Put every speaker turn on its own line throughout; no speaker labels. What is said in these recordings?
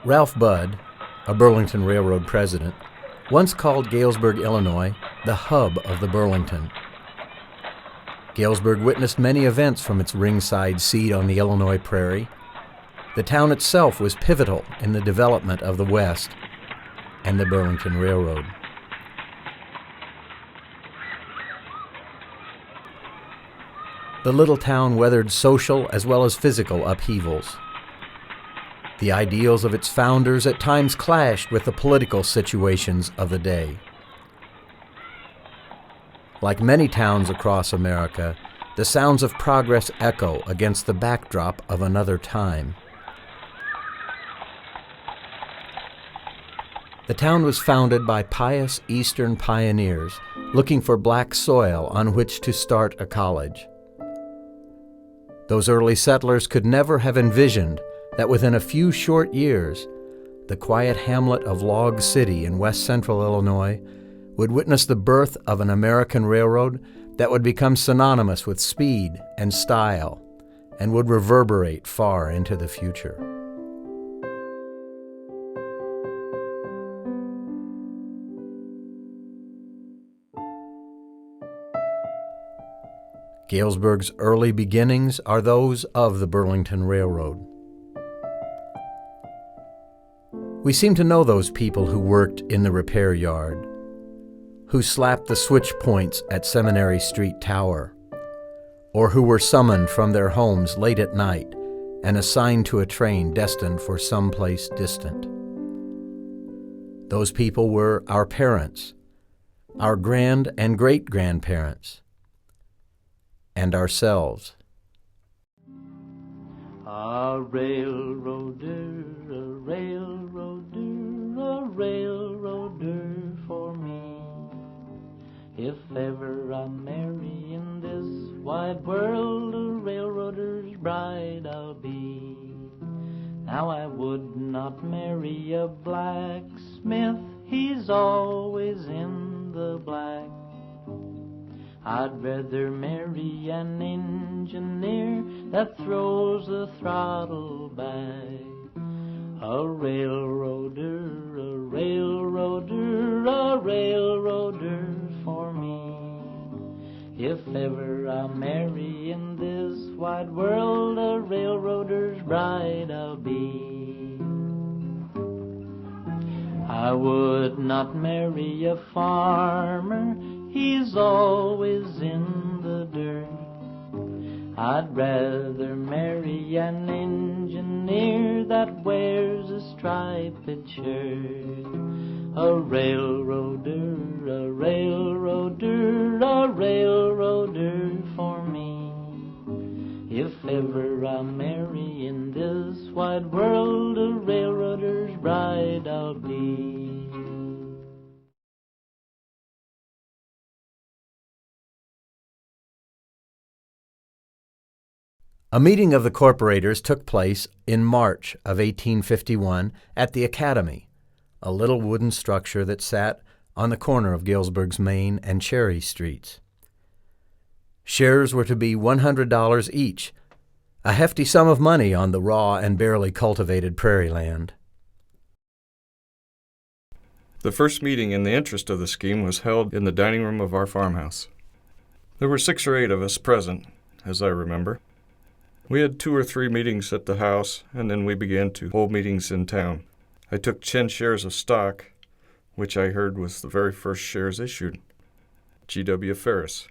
Ralph Budd, a Burlington Railroad president, once called Galesburg, Illinois, the hub of the Burlington. Galesburg witnessed many events from its ringside seat on the Illinois prairie. The town itself was pivotal in the development of the West and the Burlington Railroad. The little town weathered social as well as physical upheavals. The ideals of its founders at times clashed with the political situations of the day. Like many towns across America, the sounds of progress echo against the backdrop of another time. The town was founded by pious Eastern pioneers looking for black soil on which to start a college. Those early settlers could never have envisioned that within a few short years, the quiet hamlet of Log City in west central Illinois would witness the birth of an American railroad that would become synonymous with speed and style and would reverberate far into the future. Galesburg's early beginnings are those of the Burlington Railroad. We seem to know those people who worked in the repair yard, who slapped the switch points at Seminary Street Tower, or who were summoned from their homes late at night and assigned to a train destined for some place distant. Those people were our parents, our grand and great-grandparents, and ourselves.
A railroader, a railroader, a railroader for me. If ever I marry in this wide world, a railroader's bride I'll be. Now I would not marry a blacksmith, he's always in the black. I'd rather marry an engineer that throws the throttle back. A railroader, a railroader, a railroader for me. If ever I marry in this wide world, a railroader's bride I'll be. I would not marry a farmer, he's always in the dirt. I'd rather marry an engineer that wears a striped shirt. A railroader, a railroader, a railroader for me. If ever I marry in this wide world, a railroader's bride I'll be.
A meeting of the corporators took place in March of 1851 at the Academy, a little wooden structure that sat on the corner of Galesburg's Main and Cherry Streets. Shares were to be $100 each, a hefty sum of money on the raw and barely cultivated prairie land.
The first meeting in the interest of the scheme was held in the dining room of our farmhouse. There were 6 or 8 of us present, as I remember. We had 2 or 3 meetings at the house, and then we began to hold meetings in town. I took 10 shares of stock, which I heard was the very first shares issued. G.W. Ferris.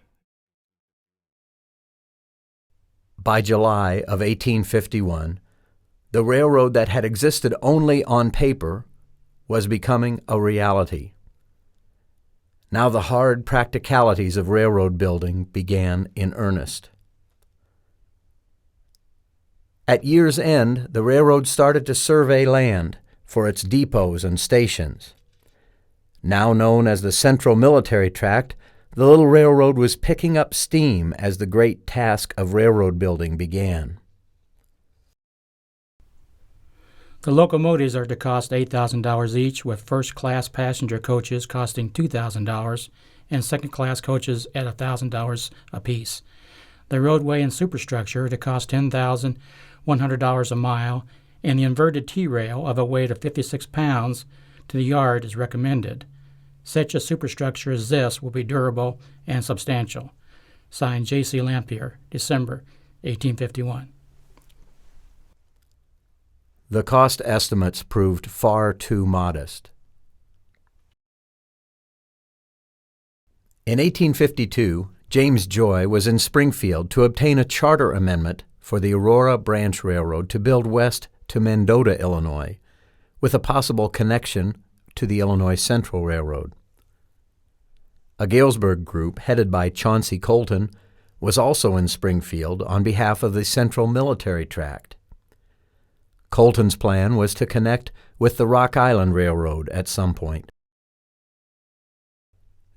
By July of 1851, the railroad that had existed only on paper was becoming a reality. Now the hard practicalities of railroad building began in earnest. At year's end, the railroad started to survey land for its depots and stations. Now known as the Central Military Tract, the little railroad was picking up steam as the great task of railroad building began.
The locomotives are to cost $8,000 each, with first-class passenger coaches costing $2,000 and second-class coaches at $1,000 apiece. The roadway and superstructure are to cost $10,100 a mile, and the inverted T-rail of a weight of 56 pounds to the yard is recommended. Such a superstructure as this will be durable and substantial. Signed, J.C. Lampier, December 1851.
The cost estimates proved far too modest. In 1852, James Joy was in Springfield to obtain a charter amendment for the Aurora Branch Railroad to build west to Mendota, Illinois, with a possible connection to the Illinois Central Railroad. A Galesburg group headed by Chauncey Colton was also in Springfield on behalf of the Central Military Tract. Colton's plan was to connect with the Rock Island Railroad at some point.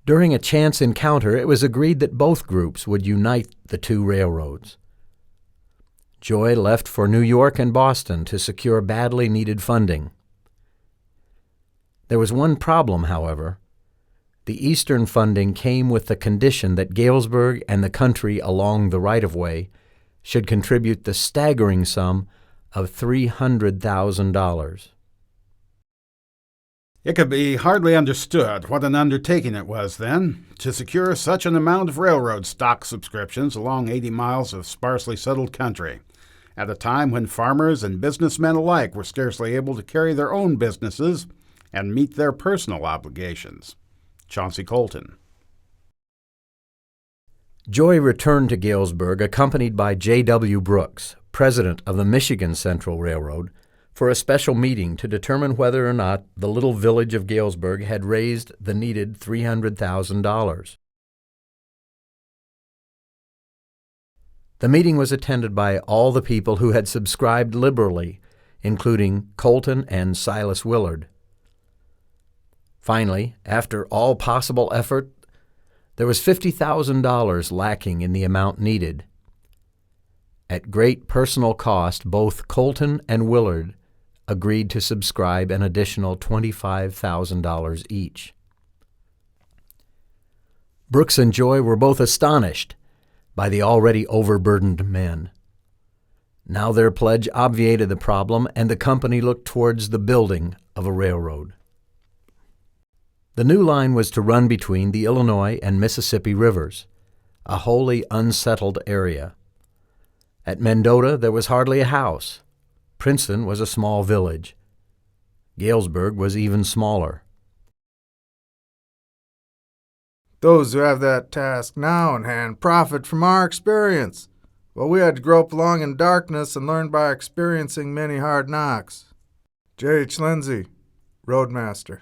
During a chance encounter, it was agreed that both groups would unite the two railroads. Joy left for New York and Boston to secure badly needed funding. There was one problem, however. The Eastern funding came with the condition that Galesburg and the country along the right-of-way should contribute the staggering sum of $300,000.
It could be hardly understood what an undertaking it was then to secure such an amount of railroad stock subscriptions along 80 miles of sparsely settled country, at a time when farmers and businessmen alike were scarcely able to carry their own businesses and meet their personal obligations. Chauncey Colton.
Joy returned to Galesburg accompanied by J.W. Brooks, president of the Michigan Central Railroad, for a special meeting to determine whether or not the little village of Galesburg had raised the needed $300,000. The meeting was attended by all the people who had subscribed liberally, including Colton and Silas Willard. Finally, after all possible effort, there was $50,000 lacking in the amount needed. At great personal cost, both Colton and Willard agreed to subscribe an additional $25,000 each. Brooks and Joy were both astonished by the already overburdened men. Now their pledge obviated the problem, and the company looked towards the building of a railroad. The new line was to run between the Illinois and Mississippi rivers, a wholly unsettled area. At Mendota, there was hardly a house. Princeton was a small village. Galesburg was even smaller.
Those who have that task now in hand profit from our experience, while we had to grope along in darkness and learn by experiencing many hard knocks. J. H. Lindsay, Roadmaster.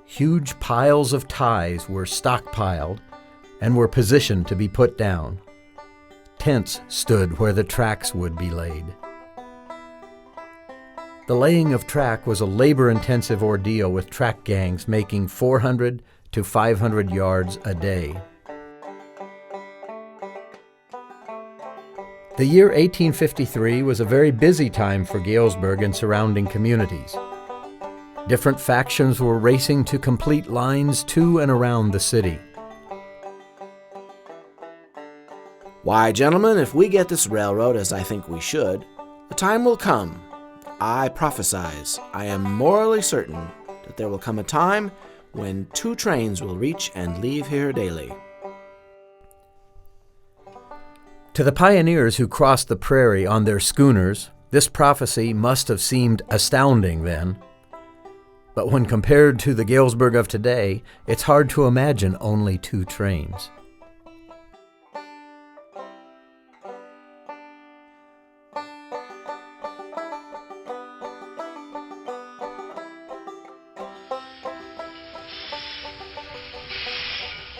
Huge piles of ties were stockpiled and were positioned to be put down. Tents stood where the tracks would be laid. The laying of track was a labor-intensive ordeal, with track gangs making 400 to 500 yards a day. The year 1853 was a very busy time for Galesburg and surrounding communities. Different factions were racing to complete lines to and around the city.
Why, gentlemen, if we get this railroad, as I think we should, the time will come. I prophesize, I am morally certain, that there will come a time when 2 trains will reach and leave here daily.
To the pioneers who crossed the prairie on their schooners, this prophecy must have seemed astounding then. But when compared to the Galesburg of today, it's hard to imagine only 2 trains.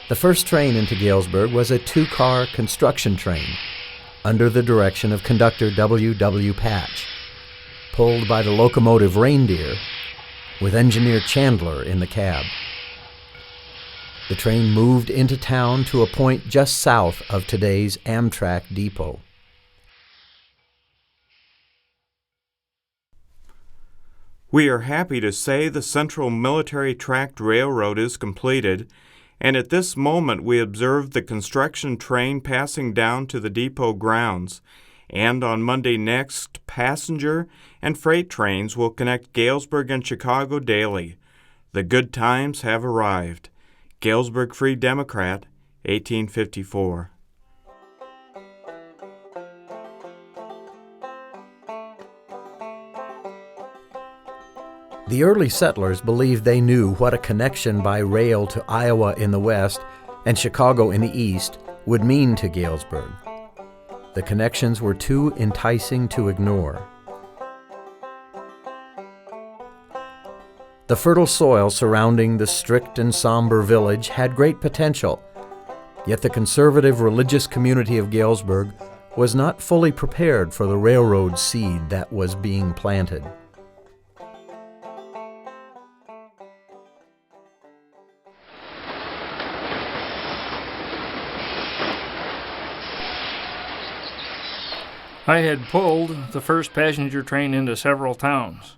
The first train into Galesburg was a 2-car construction train under the direction of conductor W. W. Patch, pulled by the locomotive Reindeer, with engineer Chandler in the cab. The train moved into town to a point just south of today's Amtrak depot.
We are happy to say the Central Military Tract Railroad is completed, and at this moment we observed the construction train passing down to the depot grounds, and on Monday next, passenger and freight trains will connect Galesburg and Chicago daily. The good times have arrived. Galesburg Free Democrat, 1854.
The early settlers believed they knew what a connection by rail to Iowa in the west and Chicago in the east would mean to Galesburg. The connections were too enticing to ignore. The fertile soil surrounding the strict and somber village had great potential, yet the conservative religious community of Galesburg was not fully prepared for the railroad seed that was being planted.
I had pulled the first passenger train into several towns,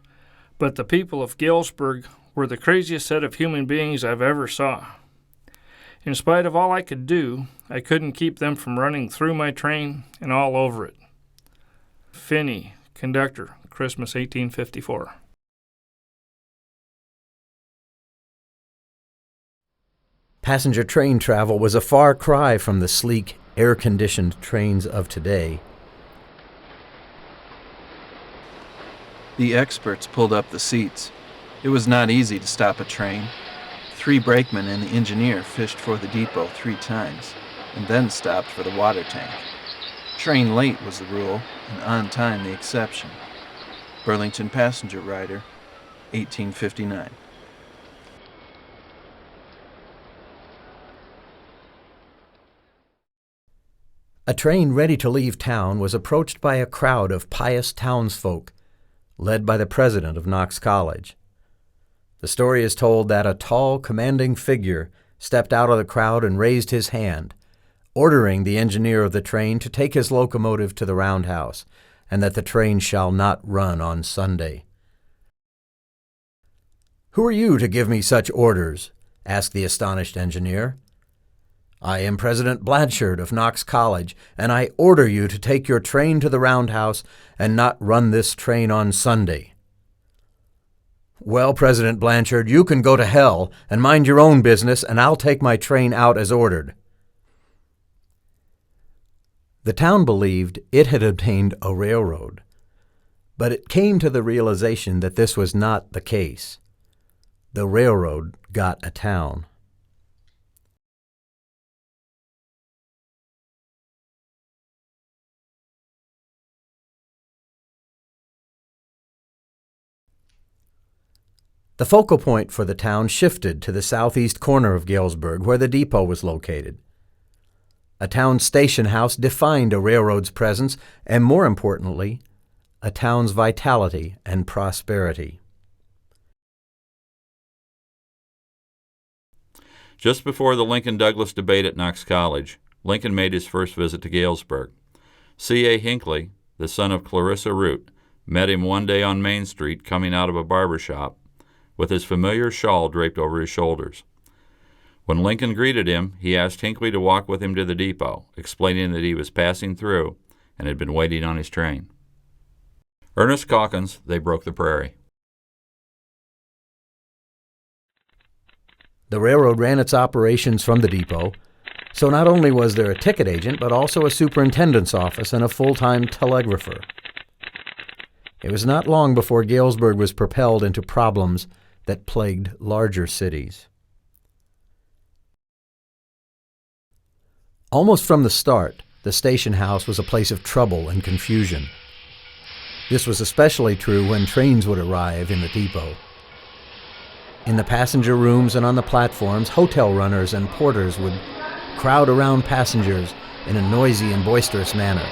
but the people of Galesburg were the craziest set of human beings I've ever saw. In spite of all I could do, I couldn't keep them from running through my train and all over it. Finney, conductor, Christmas 1854.
Passenger train travel was a far cry from the sleek, air-conditioned trains of today.
The experts pulled up the seats. It was not easy to stop a train. 3 brakemen and the engineer fished for the depot 3 times, and then stopped for the water tank. Train late was the rule, and on time the exception. Burlington passenger rider, 1859.
A train ready to leave town was approached by a crowd of pious townsfolk, led by the president of Knox College. The story is told that a tall, commanding figure stepped out of the crowd and raised his hand, ordering the engineer of the train to take his locomotive to the roundhouse, and that the train shall not run on Sunday. "Who are you to give me such orders?" asked the astonished engineer. "I am President Blanchard of Knox College, and I order you to take your train to the roundhouse and not run this train on Sunday." "Well, President Blanchard, you can go to hell and mind your own business, and I'll take my train out as ordered." The town believed it had obtained a railroad, but it came to the realization that this was not the case. The railroad got a town. The focal point for the town shifted to the southeast corner of Galesburg, where the depot was located. A town station house defined a railroad's presence and, more importantly, a town's vitality and prosperity.
Just before the Lincoln-Douglas debate at Knox College, Lincoln made his first visit to Galesburg. C.A. Hinckley, the son of Clarissa Root, met him one day on Main Street coming out of a barber shop, with his familiar shawl draped over his shoulders. When Lincoln greeted him, he asked Hinckley to walk with him to the depot, explaining that he was passing through and had been waiting on his train. Ernest Calkins, They Broke the Prairie.
The railroad ran its operations from the depot, so not only was there a ticket agent, but also a superintendent's office and a full-time telegrapher. It was not long before Galesburg was propelled into problems that plagued larger cities. Almost from the start, the station house was a place of trouble and confusion. This was especially true when trains would arrive in the depot. In the passenger rooms and on the platforms, hotel runners and porters would crowd around passengers in a noisy and boisterous manner.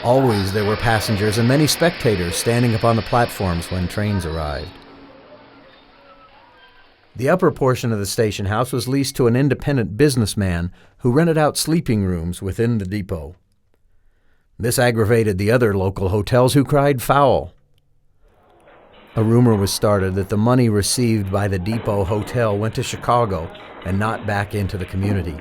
Always there were passengers and many spectators standing upon the platforms when trains arrived. The upper portion of the station house was leased to an independent businessman who rented out sleeping rooms within the depot. This aggravated the other local hotels, who cried foul. A rumor was started that the money received by the Depot Hotel went to Chicago and not back into the community.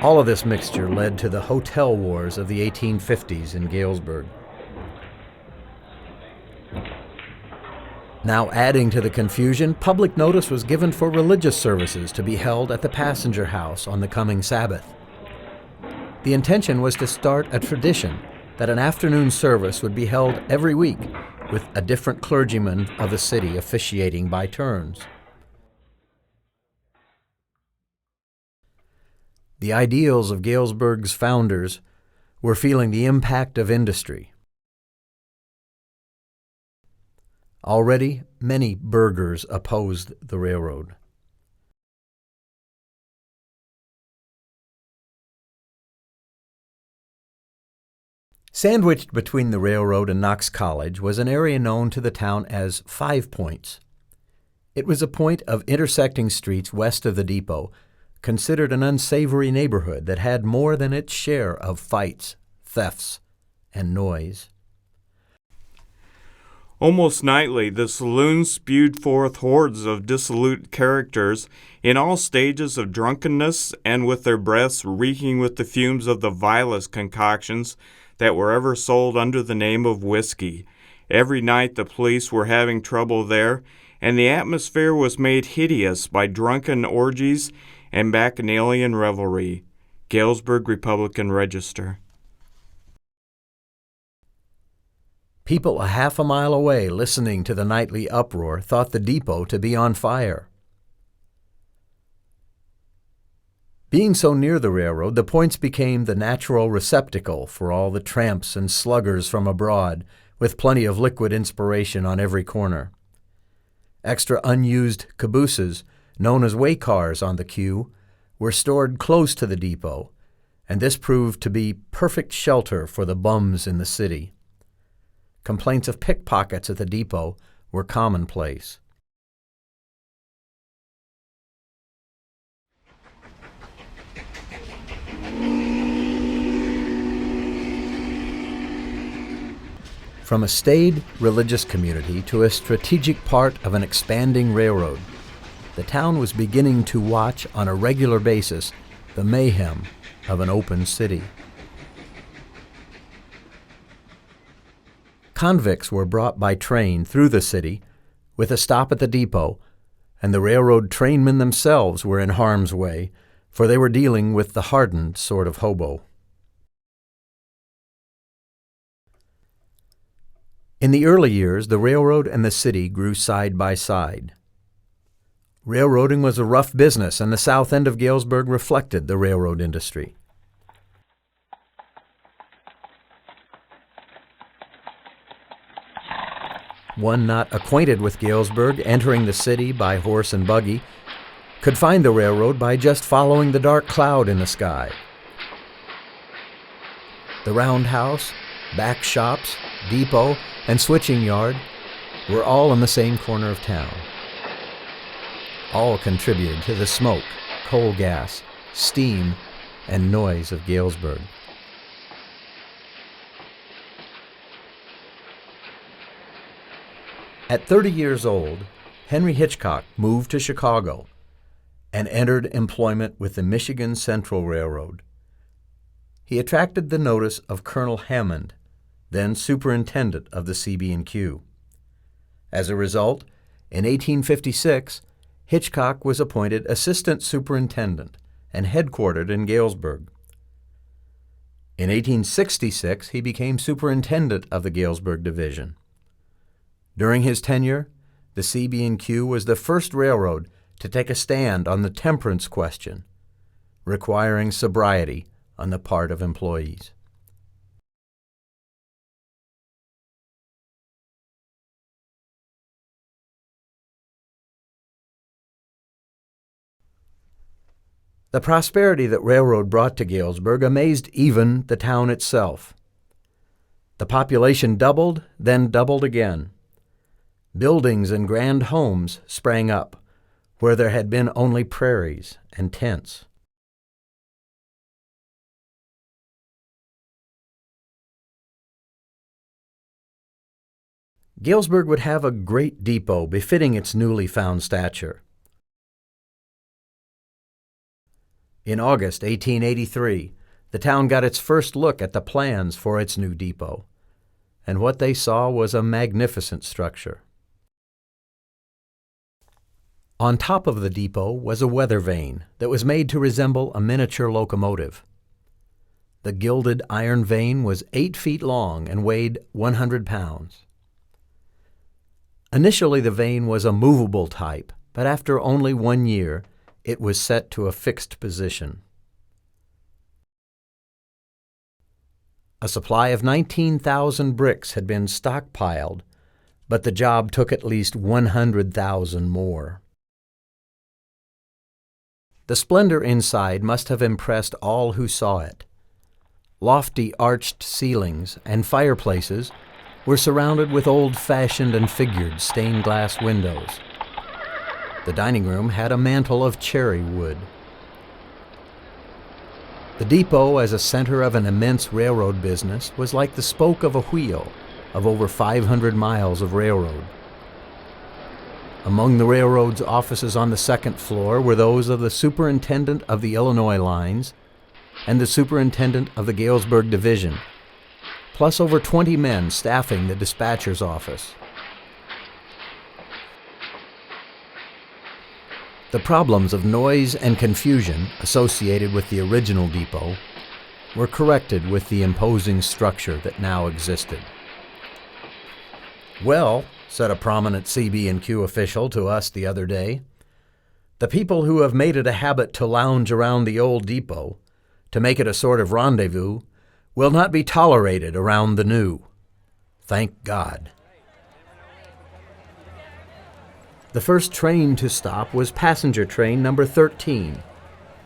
All of this mixture led to the hotel wars of the 1850s in Galesburg. Now adding to the confusion, public notice was given for religious services to be held at the passenger house on the coming Sabbath. The intention was to start a tradition that an afternoon service would be held every week with a different clergyman of the city officiating by turns. The ideals of Galesburg's founders were feeling the impact of industry. Already, many burghers opposed the railroad. Sandwiched between the railroad and Knox College was an area known to the town as 5 Points. It was a point of intersecting streets west of the depot, considered an unsavory neighborhood that had more than its share of fights, thefts, and noise.
Almost nightly, the saloons spewed forth hordes of dissolute characters in all stages of drunkenness and with their breaths reeking with the fumes of the vilest concoctions that were ever sold under the name of whiskey. Every night the police were having trouble there, and the atmosphere was made hideous by drunken orgies and bacchanalian revelry. Galesburg Republican Register.
People a half a mile away listening to the nightly uproar thought the depot to be on fire. Being so near the railroad, the points became the natural receptacle for all the tramps and sluggers from abroad, with plenty of liquid inspiration on every corner. Extra unused cabooses, known as way cars on the queue, were stored close to the depot, and this proved to be perfect shelter for the bums in the city. Complaints of pickpockets at the depot were commonplace. From a staid religious community to a strategic part of an expanding railroad, the town was beginning to watch on a regular basis the mayhem of an open city. Convicts were brought by train through the city with a stop at the depot, and the railroad trainmen themselves were in harm's way, for they were dealing with the hardened sort of hobo. In the early years, the railroad and the city grew side by side. Railroading was a rough business, and the south end of Galesburg reflected the railroad industry. One not acquainted with Galesburg, entering the city by horse and buggy, could find the railroad by just following the dark cloud in the sky. The roundhouse, back shops, depot, and switching yard were all in the same corner of town. All contributed to the smoke, coal gas, steam, and noise of Galesburg. At 30 years old, Henry Hitchcock moved to Chicago and entered employment with the Michigan Central Railroad. He attracted the notice of Colonel Hammond, then superintendent of the CB&Q. As a result, in 1856, Hitchcock was appointed assistant superintendent and headquartered in Galesburg. In 1866, he became superintendent of the Galesburg Division. During his tenure, the CB&Q was the first railroad to take a stand on the temperance question, requiring sobriety on the part of employees. The prosperity that railroad brought to Galesburg amazed even the town itself. The population doubled, then doubled again. Buildings and grand homes sprang up where there had been only prairies and tents. Galesburg would have a great depot befitting its newly found stature. In August 1883, the town got its first look at the plans for its new depot, and what they saw was a magnificent structure. On top of the depot was a weather vane that was made to resemble a miniature locomotive. The gilded iron vane was 8 feet long and weighed 100 pounds. Initially, the vane was a movable type, but after only 1 year, it was set to a fixed position. A supply of 19,000 bricks had been stockpiled, but the job took at least 100,000 more. The splendor inside must have impressed all who saw it. Lofty arched ceilings and fireplaces were surrounded with old-fashioned and figured stained glass windows. The dining room had a mantel of cherry wood. The depot, as a center of an immense railroad business, was like the spoke of a wheel of over 500 miles of railroad. Among the railroad's offices on the second floor were those of the superintendent of the Illinois lines and the superintendent of the Galesburg division, plus over 20 men staffing the dispatcher's office. The problems of noise and confusion associated with the original depot were corrected with the imposing structure that now existed. "Well," said a prominent CB&Q official to us the other day, "the people who have made it a habit to lounge around the old depot, to make it a sort of rendezvous, will not be tolerated around the new. Thank God." The first train to stop was passenger train number 13,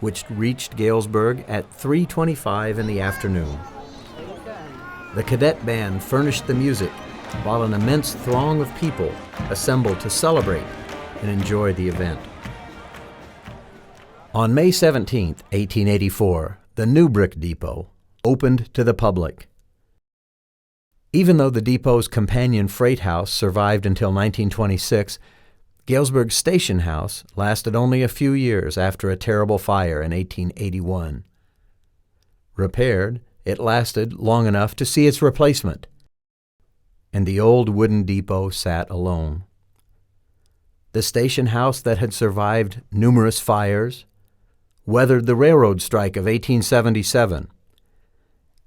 which reached Galesburg at 3:25 in the afternoon. The cadet band furnished the music, while an immense throng of people assembled to celebrate and enjoy the event. On May 17, 1884, the new brick depot opened to the public. Even though the depot's companion freight house survived until 1926, Galesburg's station house lasted only a few years after a terrible fire in 1881. Repaired, it lasted long enough to see its replacement, and the old wooden depot sat alone. The station house that had survived numerous fires, weathered the railroad strike of 1877,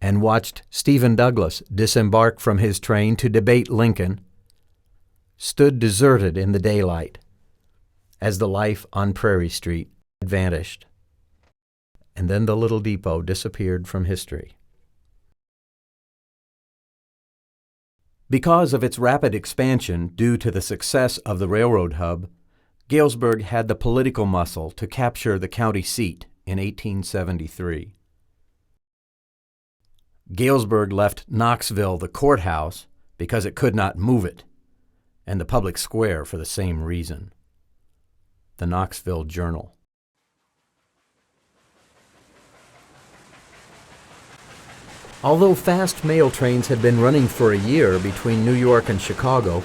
and watched Stephen Douglas disembark from his train to debate Lincoln, stood deserted in the daylight as the life on Prairie Street had vanished. And then the little depot disappeared from history. Because of its rapid expansion due to the success of the railroad hub, Galesburg had the political muscle to capture the county seat in 1873. Galesburg left Knoxville the courthouse because it could not move it, and the public square for the same reason. The Knoxville Journal. Although fast mail trains had been running for a year between New York and Chicago,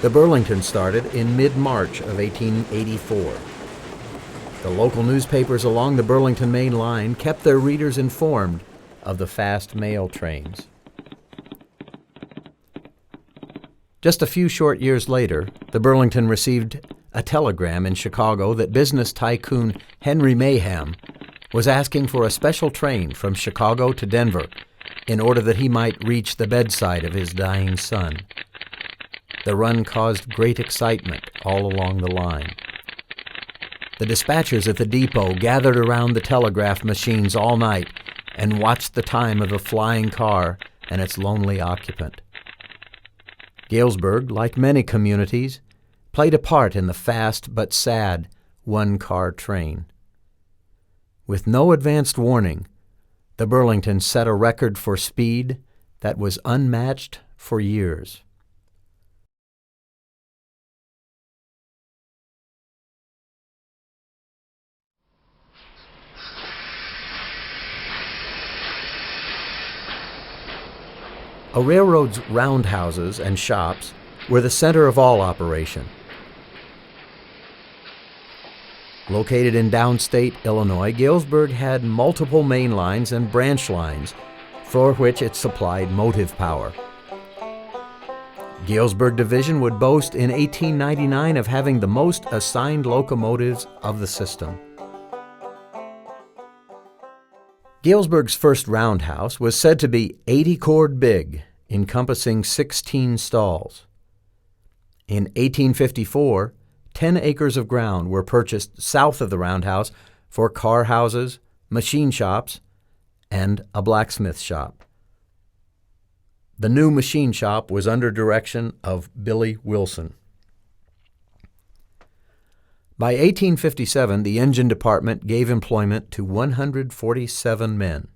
the Burlington started in mid-March of 1884. The local newspapers along the Burlington Main Line kept their readers informed of the fast mail trains. Just a few short years later, the Burlington received a telegram in Chicago that business tycoon Henry Mayhem was asking for a special train from Chicago to Denver in order that he might reach the bedside of his dying son. The run caused great excitement all along the line. The dispatchers at the depot gathered around the telegraph machines all night and watched the time of the flying car and its lonely occupant. Galesburg, like many communities, played a part in the fast but sad one-car train. With no advanced warning, the Burlington set a record for speed that was unmatched for years. A railroad's roundhouses and shops were the center of all operation. Located in downstate Illinois, Galesburg had multiple main lines and branch lines for which it supplied motive power. Galesburg Division would boast in 1899 of having the most assigned locomotives of the system. Galesburg's first roundhouse was said to be 80 cord big, encompassing 16 stalls. In 1854, 10 acres of ground were purchased south of the roundhouse for car houses, machine shops, and a blacksmith shop. The new machine shop was under direction of Billy Wilson. By 1857, the engine department gave employment to 147 men.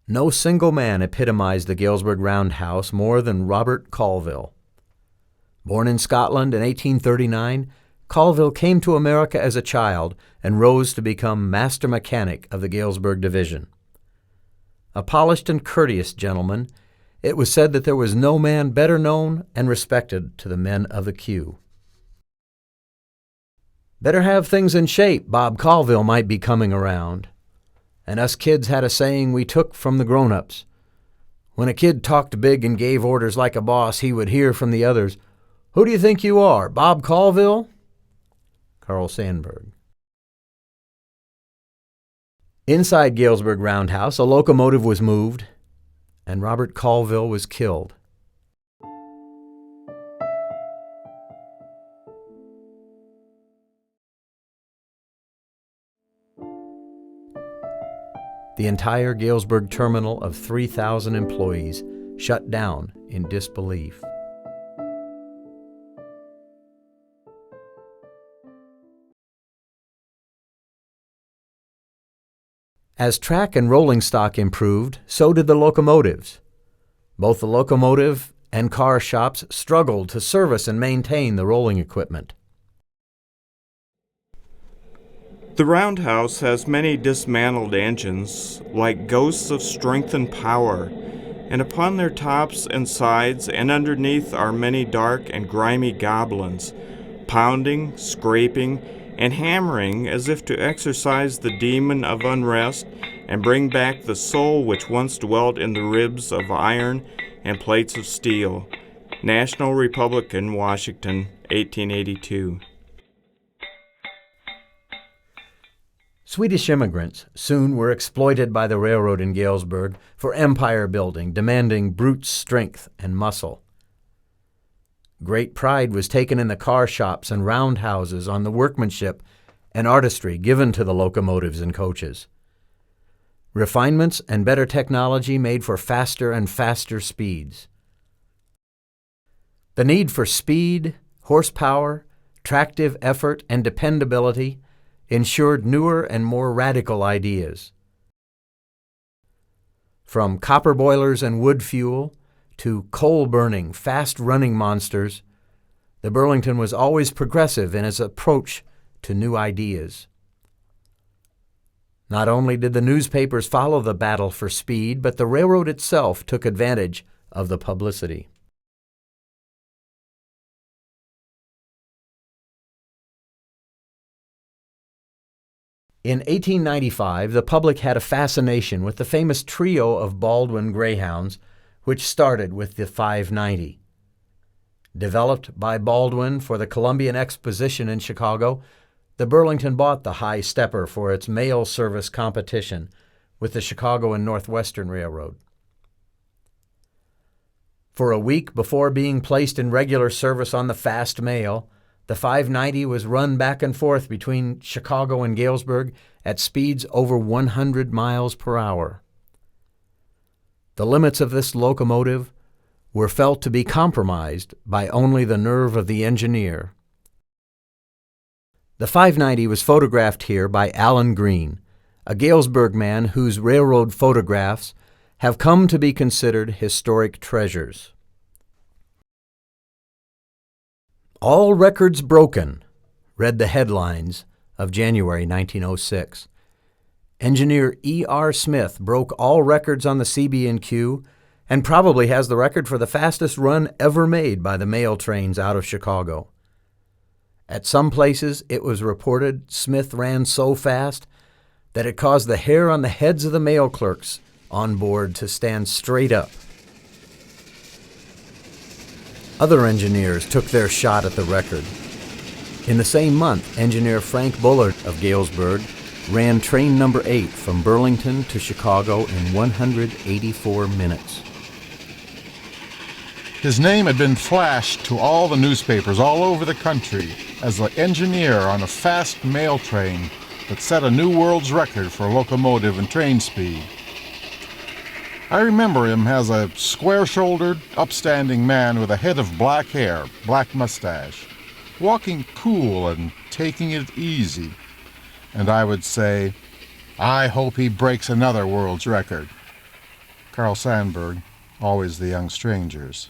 No single man epitomized the Galesburg roundhouse more than Robert Colville. Born in Scotland in 1839, Colville came to America as a child and rose to become master mechanic of the Galesburg Division. A polished and courteous gentleman, it was said that there was no man better known and respected to the men of the Q. Better have things in shape, Bob Colville might be coming around. And us kids had a saying we took from the grown-ups. When a kid talked big and gave orders like a boss, he would hear from the others, "Who do you think you are, Bob Colville?" Carl Sandburg. Inside Galesburg Roundhouse, a locomotive was moved, and Robert Colville was killed. The entire Galesburg terminal of 3,000 employees shut down in disbelief. As track and rolling stock improved, so did the locomotives. Both the locomotive and car shops struggled to service and maintain the rolling equipment.
The roundhouse has many dismantled engines, like ghosts of strength and power, and upon their tops and sides and underneath are many dark and grimy goblins, pounding, scraping, and hammering as if to exorcise the demon of unrest and bring back the soul which once dwelt in the ribs of iron and plates of steel. National Republican, Washington, 1882.
Swedish immigrants soon were exploited by the railroad in Galesburg for empire building, demanding brute strength and muscle. Great pride was taken in the car shops and roundhouses on the workmanship and artistry given to the locomotives and coaches. Refinements and better technology made for faster and faster speeds. The need for speed, horsepower, tractive effort, and dependability ensured newer and more radical ideas. From copper boilers and wood fuel to coal-burning, fast-running monsters, the Burlington was always progressive in its approach to new ideas. Not only did the newspapers follow the battle for speed, but the railroad itself took advantage of the publicity. In 1895, the public had a fascination with the famous trio of Baldwin Greyhounds, which started with the 590. Developed by Baldwin for the Columbian Exposition in Chicago, the Burlington bought the high stepper for its mail service competition with the Chicago and Northwestern Railroad. For a week before being placed in regular service on the fast mail, the 590 was run back and forth between Chicago and Galesburg at speeds over 100 miles per hour. The limits of this locomotive were felt to be compromised by only the nerve of the engineer. The 590 was photographed here by Allen Green, a Galesburg man whose railroad photographs have come to be considered historic treasures. "All records broken," read the headlines of January 1906. Engineer E.R. Smith broke all records on the CB&Q and probably has the record for the fastest run ever made by the mail trains out of Chicago. At some places, it was reported Smith ran so fast that it caused the hair on the heads of the mail clerks on board to stand straight up. Other engineers took their shot at the record. In the same month, engineer Frank Bullard of Galesburg ran train number 8 from Burlington to Chicago in 184 minutes.
His name had been flashed to all the newspapers all over the country as the engineer on a fast mail train that set a new world's record for locomotive and train speed. I remember him as a square-shouldered, upstanding man with a head of black hair, black mustache, walking cool and taking it easy. And I would say, I hope he breaks another world's record. Carl Sandburg, Always the Young Strangers.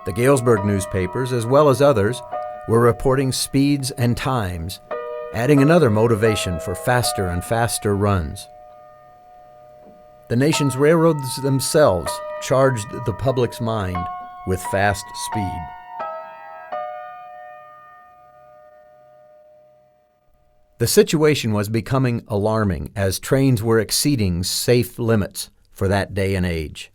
The Galesburg newspapers, as well as others, were reporting speeds and times, adding another motivation for faster and faster runs. The nation's railroads themselves charged the public's mind with fast speed. The situation was becoming alarming as trains were exceeding safe limits for that day and age.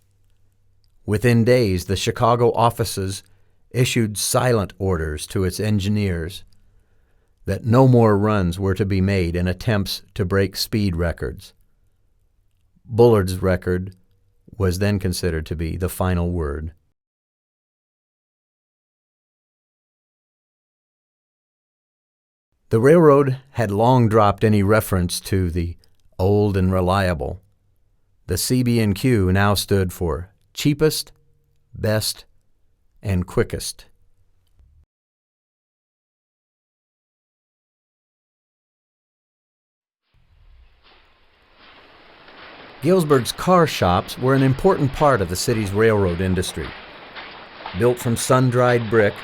Within days, the Chicago offices issued silent orders to its engineers that no more runs were to be made in attempts to break speed records. Bullard's record was then considered to be the final word. The railroad had long dropped any reference to the old and reliable. The CB&Q now stood for cheapest, best, and quickest. Galesburg's car shops were an important part of the city's railroad industry. Built from sun-dried brick,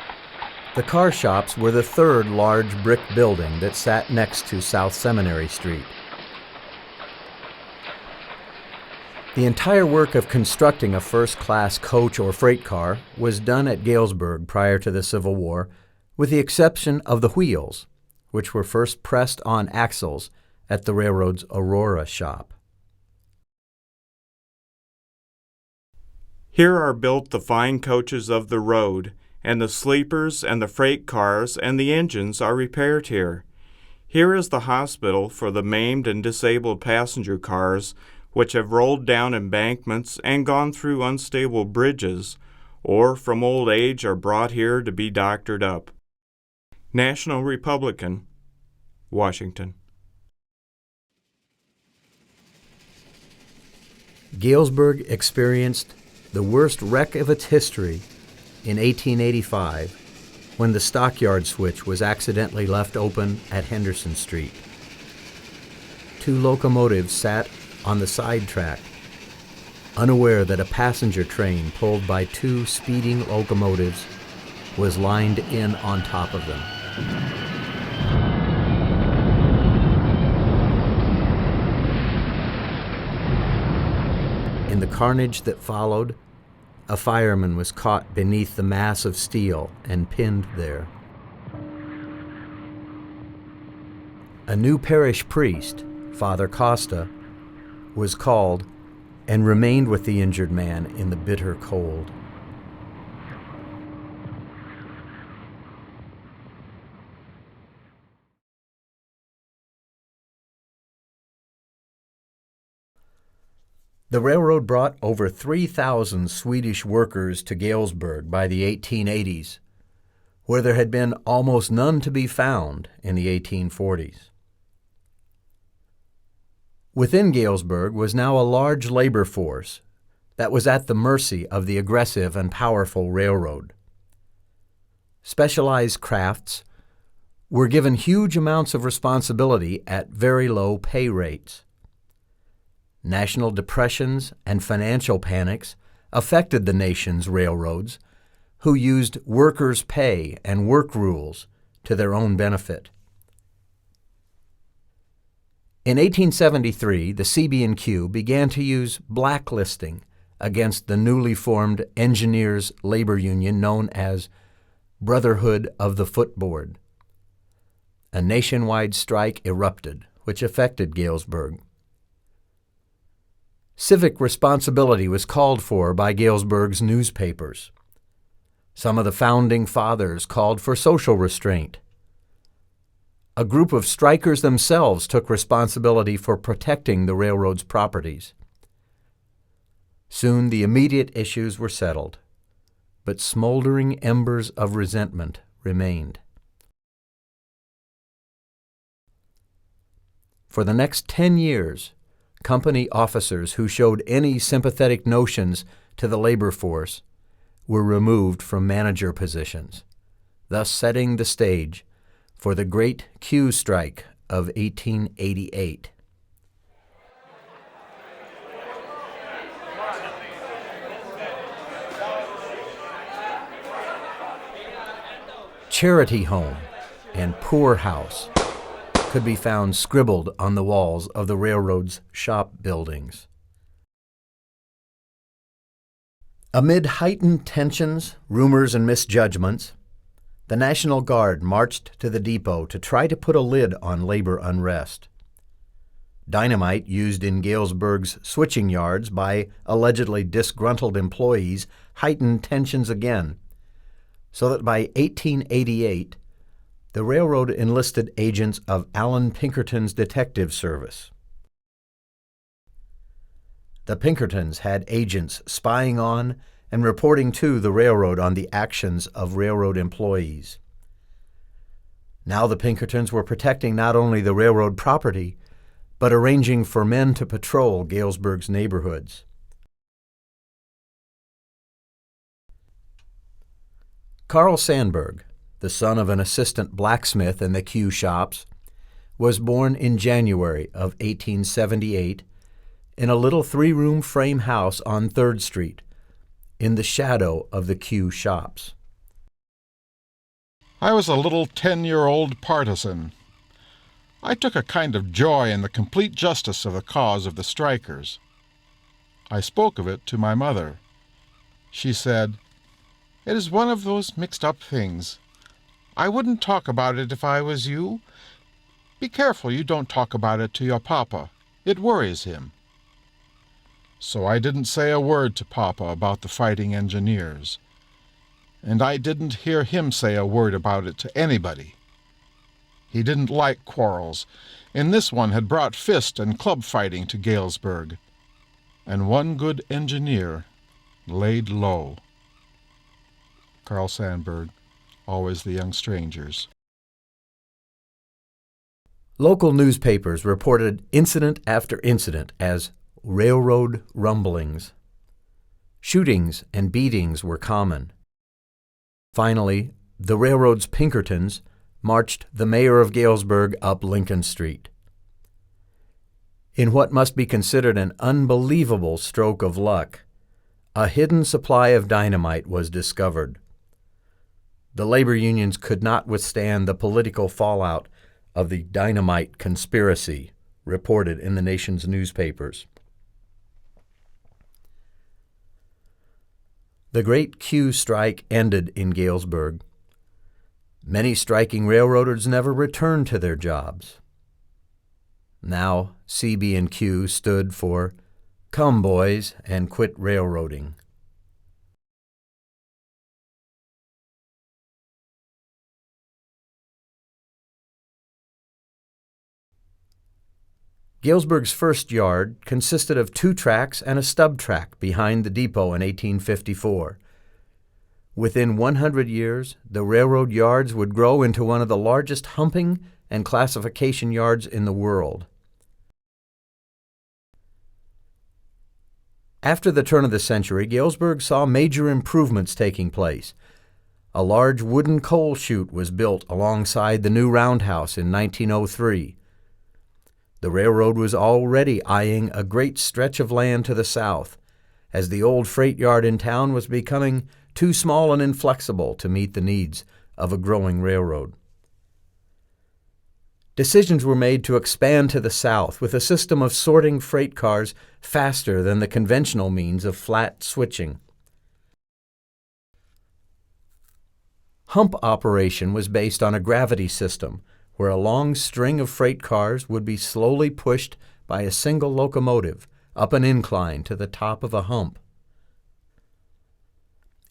the car shops were the third large brick building that sat next to South Seminary Street. The entire work of constructing a first-class coach or freight car was done at Galesburg prior to the Civil War, with the exception of the wheels, which were first pressed on axles at the railroad's Aurora shop.
Here are built the fine coaches of the road, and the sleepers and the freight cars and the engines are repaired here. Here is the hospital for the maimed and disabled passenger cars, which have rolled down embankments and gone through unstable bridges, or from old age are brought here to be doctored up. National Republican, Washington.
Galesburg experienced the worst wreck of its history in 1885 when the stockyard switch was accidentally left open at Henderson Street. 2 locomotives sat on the side track, unaware that a passenger train pulled by 2 speeding locomotives was lined in on top of them. In the carnage that followed, a fireman was caught beneath the mass of steel and pinned there. A new parish priest, Father Costa, was called and remained with the injured man in the bitter cold. The railroad brought over 3,000 Swedish workers to Galesburg by the 1880s, where there had been almost none to be found in the 1840s. Within Galesburg was now a large labor force that was at the mercy of the aggressive and powerful railroad. Specialized crafts were given huge amounts of responsibility at very low pay rates. National depressions and financial panics affected the nation's railroads, who used workers' pay and work rules to their own benefit. In 1873, the CB&Q began to use blacklisting against the newly formed engineers' labor union known as Brotherhood of the Footboard. A nationwide strike erupted, which affected Galesburg. Civic responsibility was called for by Galesburg's newspapers. Some of the founding fathers called for social restraint. A group of strikers themselves took responsibility for protecting the railroad's properties. Soon the immediate issues were settled, but smoldering embers of resentment remained. For the next 10 years, company officers who showed any sympathetic notions to the labor force were removed from manager positions, thus setting the stage for the Great Q Strike of 1888. Charity home and poorhouse could be found scribbled on the walls of the railroad's shop buildings. Amid heightened tensions, rumors, and misjudgments, the National Guard marched to the depot to try to put a lid on labor unrest. Dynamite used in Galesburg's switching yards by allegedly disgruntled employees heightened tensions again, so that by 1888, the railroad enlisted agents of Allen Pinkerton's detective service. The Pinkertons had agents spying on and reporting to the railroad on the actions of railroad employees. Now the Pinkertons were protecting not only the railroad property, but arranging for men to patrol Galesburg's neighborhoods. Carl Sandburg, the son of an assistant blacksmith in the Q shops, was born in January of 1878 in a little three-room frame house on 3rd Street, in the shadow of the Q shops.
I was a little 10-year-old partisan. I took a kind of joy in the complete justice of the cause of the strikers. I spoke of it to my mother. She said, "It is one of those mixed-up things. I wouldn't talk about it if I was you. Be careful you don't talk about it to your papa. It worries him." So I didn't say a word to Papa about the fighting engineers. And I didn't hear him say a word about it to anybody. He didn't like quarrels, and this one had brought fist and club fighting to Galesburg. And one good engineer laid low. Carl Sandburg, Always the Young Strangers.
Local newspapers reported incident after incident as railroad rumblings. Shootings and beatings were common. Finally, the railroad's Pinkertons marched the mayor of Galesburg up Lincoln Street. In what must be considered an unbelievable stroke of luck, a hidden supply of dynamite was discovered. The labor unions could not withstand the political fallout of the dynamite conspiracy reported in the nation's newspapers. The Great Q Strike ended in Galesburg. Many striking railroaders never returned to their jobs. Now CB&Q stood for "Come, boys, and quit railroading." Galesburg's first yard consisted of 2 tracks and a stub track behind the depot in 1854. Within 100 years, the railroad yards would grow into one of the largest humping and classification yards in the world. After the turn of the century, Galesburg saw major improvements taking place. A large wooden coal chute was built alongside the new roundhouse in 1903. The railroad was already eyeing a great stretch of land to the south, as the old freight yard in town was becoming too small and inflexible to meet the needs of a growing railroad. Decisions were made to expand to the south with a system of sorting freight cars faster than the conventional means of flat switching. Hump operation was based on a gravity system where a long string of freight cars would be slowly pushed by a single locomotive up an incline to the top of a hump.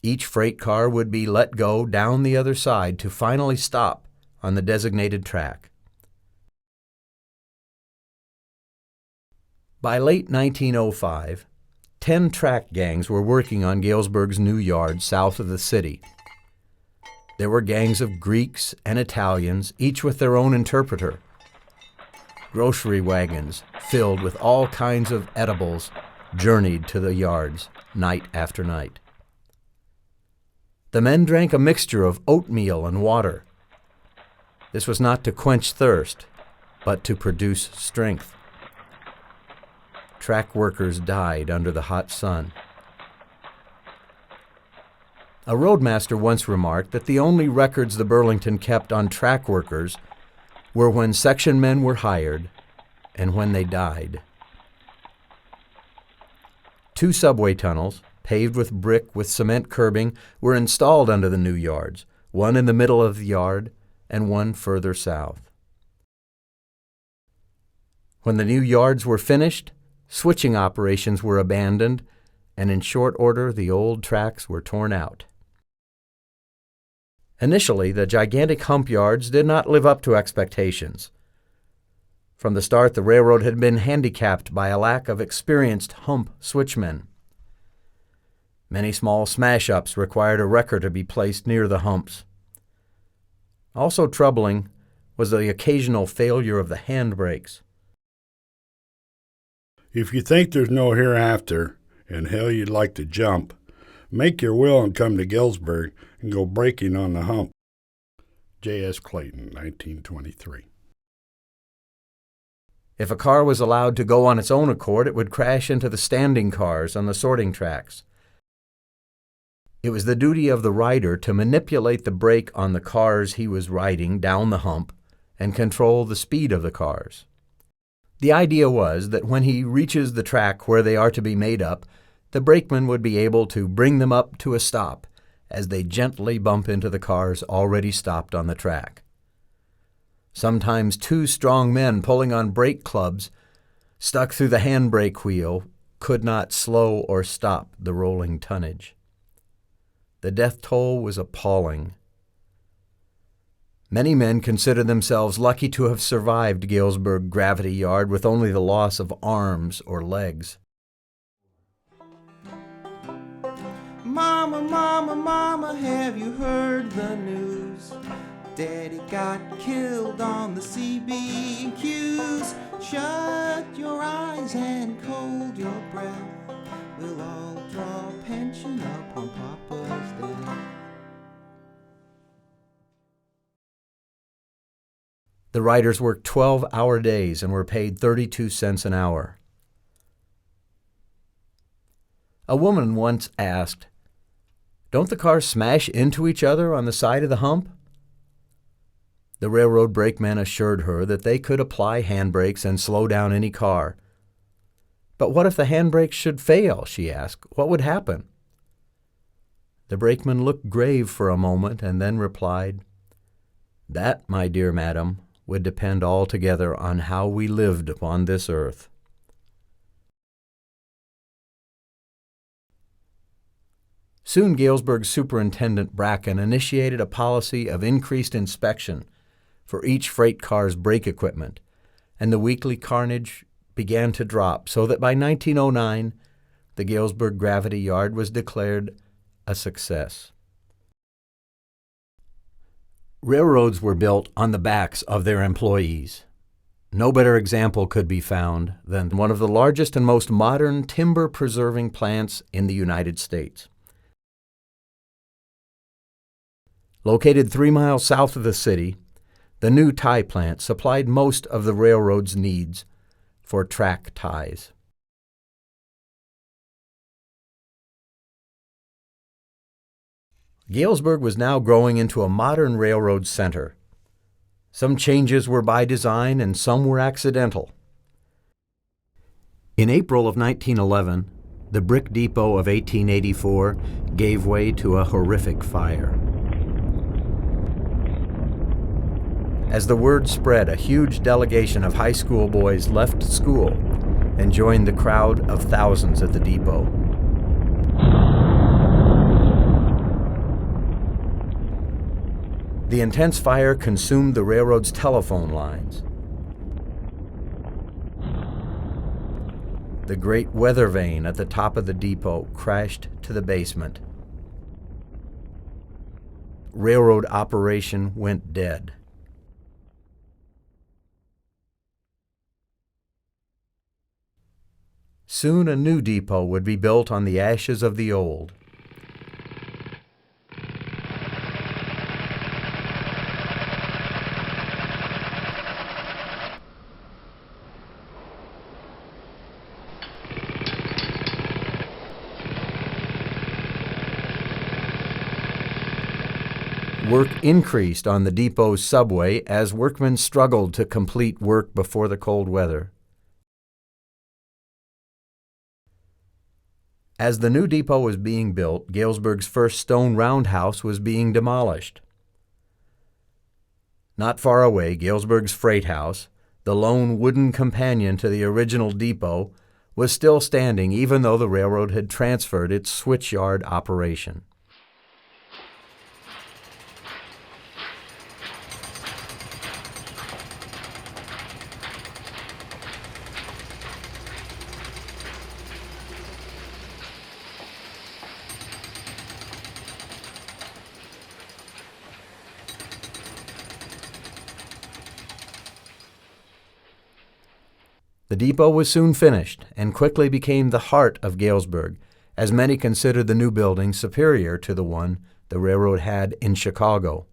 Each freight car would be let go down the other side to finally stop on the designated track. By late 1905, 10 track gangs were working on Galesburg's new yard south of the city. There were gangs of Greeks and Italians, each with their own interpreter. Grocery wagons filled with all kinds of edibles journeyed to the yards night after night. The men drank a mixture of oatmeal and water. This was not to quench thirst, but to produce strength. Track workers died under the hot sun. A roadmaster once remarked that the only records the Burlington kept on track workers were when section men were hired and when they died. 2 subway tunnels, paved with brick with cement curbing, were installed under the new yards, one in the middle of the yard and one further south. When the new yards were finished, switching operations were abandoned, and in short order the old tracks were torn out. Initially, the gigantic hump yards did not live up to expectations. From the start, the railroad had been handicapped by a lack of experienced hump switchmen. Many small smash-ups required a wrecker to be placed near the humps. Also troubling was the occasional failure of the handbrakes.
If you think there's no hereafter, and hell you'd like to jump, make your will and come to Galesburg and go braking on the hump. J.S. Clayton, 1923.
If a car was allowed to go on its own accord, it would crash into the standing cars on the sorting tracks. It was the duty of the rider to manipulate the brake on the cars he was riding down the hump and control the speed of the cars. The idea was that when he reaches the track where they are to be made up, the brakeman would be able to bring them up to a stop as they gently bump into the cars already stopped on the track. Sometimes 2 strong men pulling on brake clubs stuck through the handbrake wheel could not slow or stop the rolling tonnage. The death toll was appalling. Many men considered themselves lucky to have survived Galesburg Gravity Yard with only the loss of arms or legs.
Mama, mama, mama, have you heard the news? Daddy got killed on the CB&Qs. Shut your eyes and hold your breath. We'll all draw a pension up on Papa's death.
The riders worked 12-hour days and were paid 32 cents an hour. A woman once asked, "Don't the cars smash into each other on the side of the hump?" The railroad brakeman assured her that they could apply handbrakes and slow down any car. "But what if the handbrakes should fail?" she asked. "What would happen?" The brakeman looked grave for a moment and then replied, "That, my dear madam, would depend altogether on how we lived upon this earth." Soon Galesburg Superintendent Bracken initiated a policy of increased inspection for each freight car's brake equipment, and the weekly carnage began to drop so that by 1909 the Galesburg Gravity Yard was declared a success. Railroads were built on the backs of their employees. No better example could be found than one of the largest and most modern timber-preserving plants in the United States. Located 3 miles south of the city, the new tie plant supplied most of the railroad's needs for track ties. Galesburg was now growing into a modern railroad center. Some changes were by design and some were accidental. In April of 1911, the brick depot of 1884 gave way to a horrific fire. As the word spread, a huge delegation of high school boys left school and joined the crowd of thousands at the depot. The intense fire consumed the railroad's telephone lines. The great weather vane at the top of the depot crashed to the basement. Railroad operation went dead. Soon a new depot would be built on the ashes of the old. Work increased on the depot's subway as workmen struggled to complete work before the cold weather. As the new depot was being built, Galesburg's first stone roundhouse was being demolished. Not far away, Galesburg's freight house, the lone wooden companion to the original depot, was still standing even though the railroad had transferred its switchyard operation. The depot was soon finished and quickly became the heart of Galesburg, as many considered the new building superior to the one the railroad had in Chicago.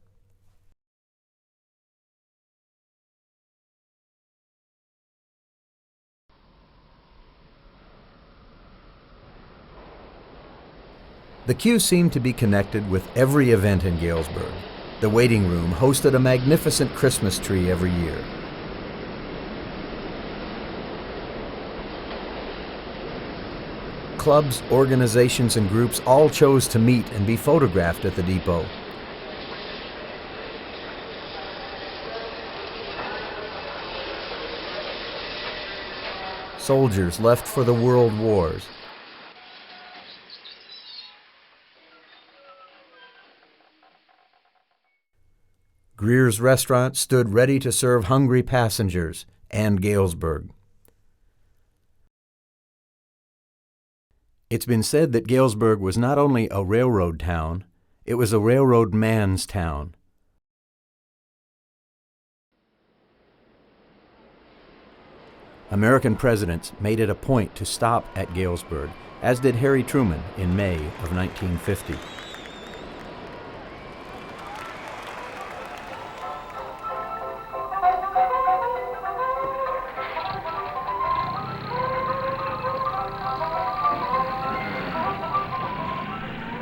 The Q seemed to be connected with every event in Galesburg. The waiting room hosted a magnificent Christmas tree every year. Clubs, organizations, and groups all chose to meet and be photographed at the depot. Soldiers left for the world wars. Greer's restaurant stood ready to serve hungry passengers and Galesburg. It's been said that Galesburg was not only a railroad town, it was a railroad man's town. American presidents made it a point to stop at Galesburg, as did Harry Truman in May of 1950.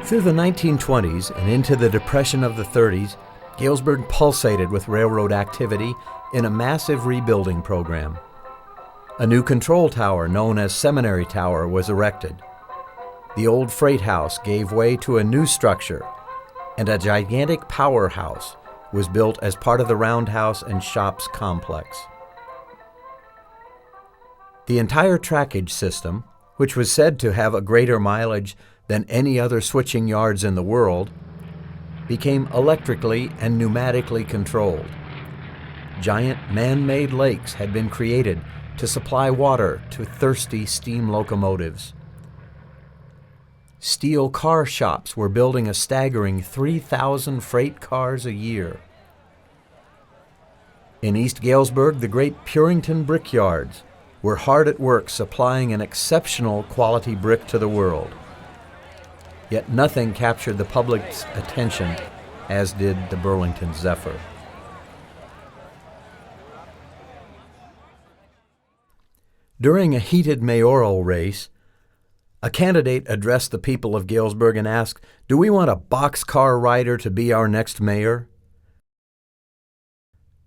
Through the 1920s and into the Depression of the 30s, Galesburg pulsated with railroad activity in a massive rebuilding program. A new control tower known as Seminary Tower was erected. The old freight house gave way to a new structure, and a gigantic powerhouse was built as part of the roundhouse and shops complex. The entire trackage system, which was said to have a greater mileage than any other switching yards in the world, became electrically and pneumatically controlled. Giant man-made lakes had been created to supply water to thirsty steam locomotives. Steel car shops were building a staggering 3,000 freight cars a year. In East Galesburg, the great Burlington brickyards were hard at work supplying an exceptional quality brick to the world. Yet nothing captured the public's attention as did the Burlington Zephyr. During a heated mayoral race, a candidate addressed the people of Galesburg and asked, "Do we want a boxcar rider to be our next mayor?"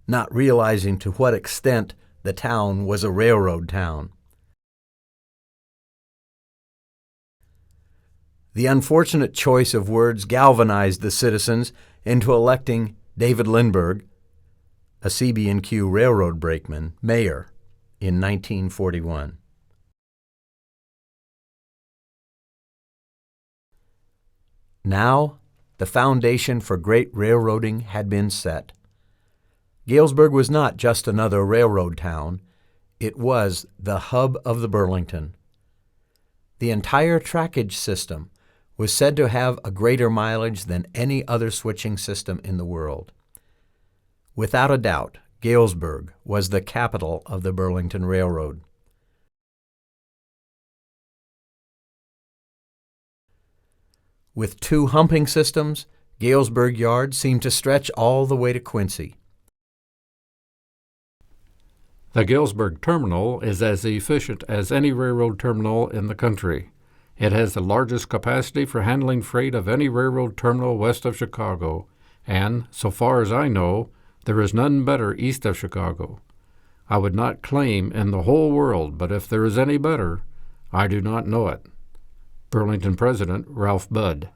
not realizing to what extent the town was a railroad town. The unfortunate choice of words galvanized the citizens into electing David Lindbergh, a CB&Q railroad brakeman, mayor in 1941. Now, the foundation for great railroading had been set. Galesburg was not just another railroad town. It was the hub of the Burlington. The entire trackage system was said to have a greater mileage than any other switching system in the world. Without a doubt, Galesburg was the capital of the Burlington Railroad. With 2 humping systems, Galesburg Yard seemed to stretch all the way to Quincy.
The Galesburg Terminal is as efficient as any railroad terminal in the country. It has the largest capacity for handling freight of any railroad terminal west of Chicago, and, so far as I know, there is none better east of Chicago. I would not claim in the whole world, but if there is any better, I do not know it. Burlington President Ralph Budd.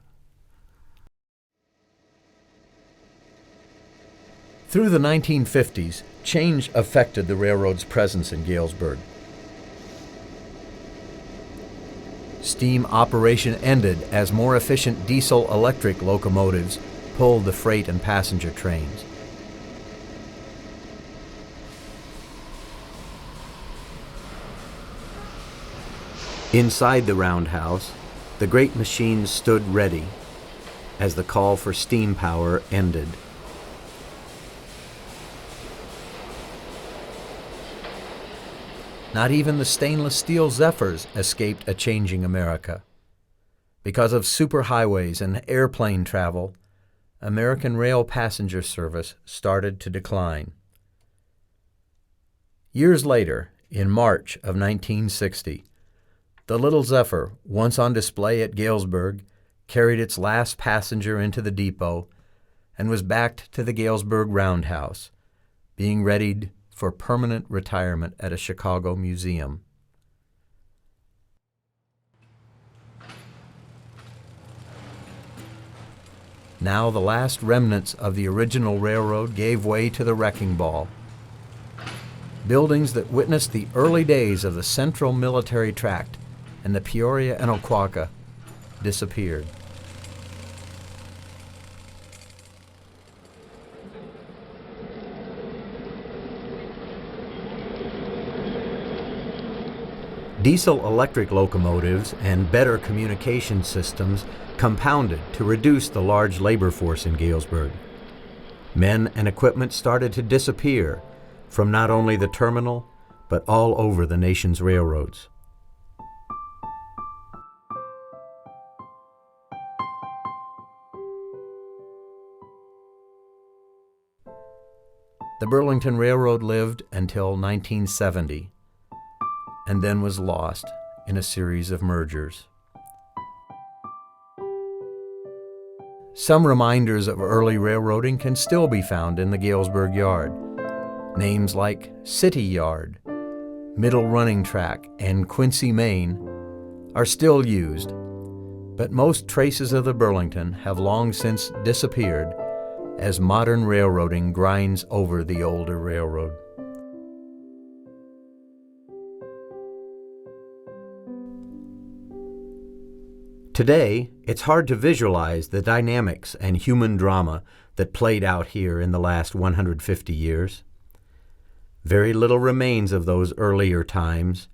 Through the 1950s, change affected the railroad's presence in Galesburg. Steam operation ended as more efficient diesel-electric locomotives pulled the freight and passenger trains. Inside the roundhouse, the great machines stood ready as the call for steam power ended. Not even the stainless steel Zephyrs escaped a changing America. Because of superhighways and airplane travel, American rail passenger service started to decline. Years later, in March of 1960, the little Zephyr, once on display at Galesburg, carried its last passenger into the depot and was backed to the Galesburg Roundhouse, being readied for permanent retirement at a Chicago museum. Now the last remnants of the original railroad gave way to the wrecking ball. Buildings that witnessed the early days of the Central Military Tract and the Peoria and Oquawka disappeared. Diesel-electric locomotives and better communication systems compounded to reduce the large labor force in Galesburg. Men and equipment started to disappear from not only the terminal, but all over the nation's railroads. The Burlington Railroad lived until 1970, and then was lost in a series of mergers. Some reminders of early railroading can still be found in the Galesburg Yard. Names like City Yard, Middle Running Track, and Quincy, Maine are still used, but most traces of the Burlington have long since disappeared as modern railroading grinds over the older railroad. Today, it's hard to visualize the dynamics and human drama that played out here in the last 150 years. Very little remains of those earlier times,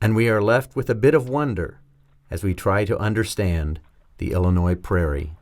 and we are left with a bit of wonder as we try to understand the Illinois prairie.